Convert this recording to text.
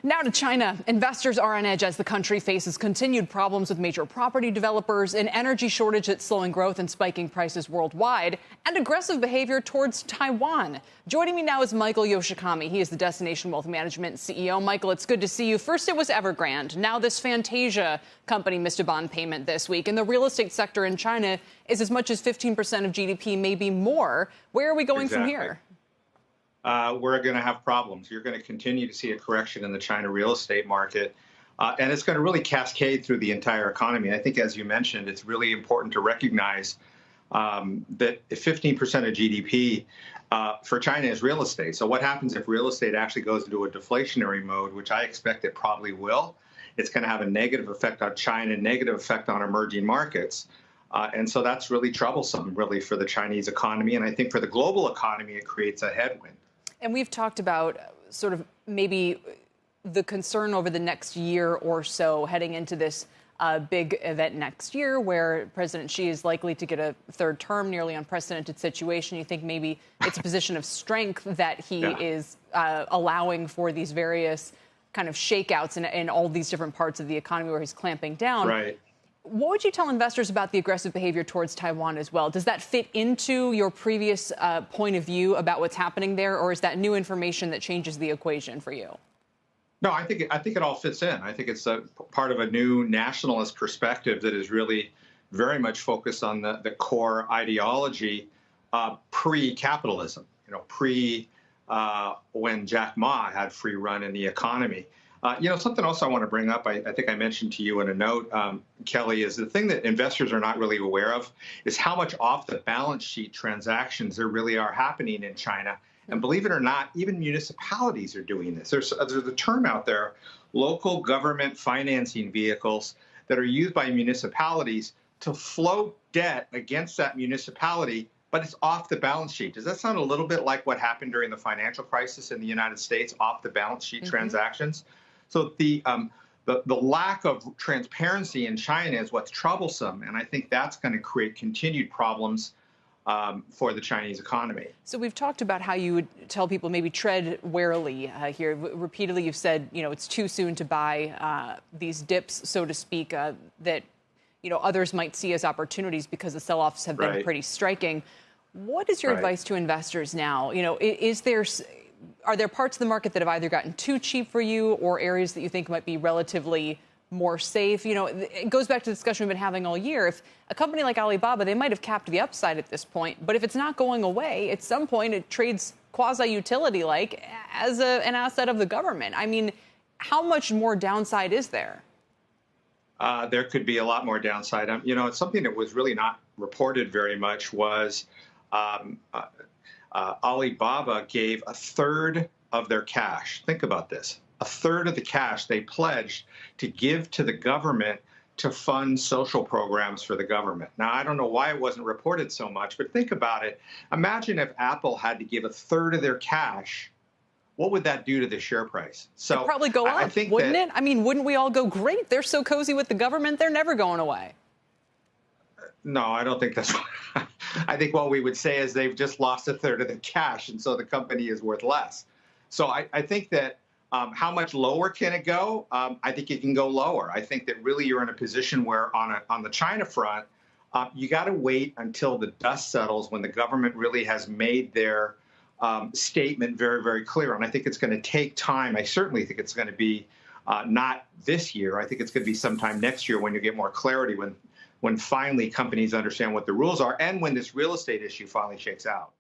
Now to China. Investors are on edge as the country faces continued problems with major property developers, an energy shortage that's slowing growth and spiking prices worldwide, and aggressive behavior towards Taiwan. Joining me now is Michael Yoshikami. He is the Destination Wealth Management CEO. Michael, it's good to see you. First it was Evergrande. Now this Fantasia company missed a bond payment this week. And the real estate sector in China is as much as 15% of GDP, maybe more. Where are we going from here? We're going to have problems. You're going to continue to see a correction in the China real estate market, and it's going to really cascade through the entire economy. I think, as you mentioned, it's really important to recognize that 15% of GDP for China is real estate. So what happens if real estate actually goes into a deflationary mode, which I expect it probably will? It's going to have a negative effect on China, negative effect on emerging markets. And so that's really troublesome, really, for the Chinese economy. And I think for the global economy, it creates a headwind. And we've talked about sort of maybe the concern over the next year or so heading into this big event next year where President Xi is likely to get a third term, nearly unprecedented situation. You think maybe it's a position of strength that he is allowing for these various kind of shakeouts in all these different parts of the economy where he's clamping down. Right. What would you tell investors about the aggressive behavior towards Taiwan as well? Does that fit into your previous point of view about what's happening there, or is that new information that changes the equation for you? No, I think it all fits in. I think it's a part of a new nationalist perspective that is really very much focused on the core ideology pre-capitalism, pre when Jack Ma had free run in the economy. Something else I want to bring up, I think I mentioned to you in a note, Kelly, is the thing that investors are not really aware of is how much off the balance sheet transactions there really are happening in China. And believe it or not, even municipalities are doing this. There's a term out there, local government financing vehicles that are used by municipalities to float debt against that municipality, but it's off the balance sheet. Does that sound a little bit like what happened during the financial crisis in the United States, off the balance sheet transactions? So the lack of transparency in China is what's troublesome, and I think that's going to create continued problems for the Chinese economy. So we've talked about how you would tell people maybe tread warily here. Repeatedly, you've said, it's too soon to buy these dips, so to speak, that others might see as opportunities because the sell-offs have been pretty striking. What is your advice to investors now? Are there parts of the market that have either gotten too cheap for you or areas that you think might be relatively more safe? It goes back to the discussion we've been having all year. If a company like Alibaba, they might have capped the upside at this point, but if it's not going away, at some point it trades quasi-utility-like as an asset of the government. I mean, how much more downside is there? There could be a lot more downside. It's something that was really not reported very much was Alibaba gave a third of their cash. Think about this. A third of the cash they pledged to give to the government to fund social programs for the government. Now, I don't know why it wasn't reported so much, but think about it. Imagine if Apple had to give a third of their cash. What would that do to the share price? So it'd probably go up, wouldn't it? I mean, wouldn't we all go, great, they're so cozy with the government, they're never going away? No, I don't think that's what I think what we would say is they've just lost a third of the cash, and so the company is worth less. So I think that how much lower can it go? I think it can go lower. I think that really you're in a position where on the China front, you got to wait until the dust settles when the government really has made their statement very, very clear. And I think it's going to take time. I certainly think it's going to be not this year. I think it's going to be sometime next year when you get more clarity, when finally companies understand what the rules are and when this real estate issue finally shakes out.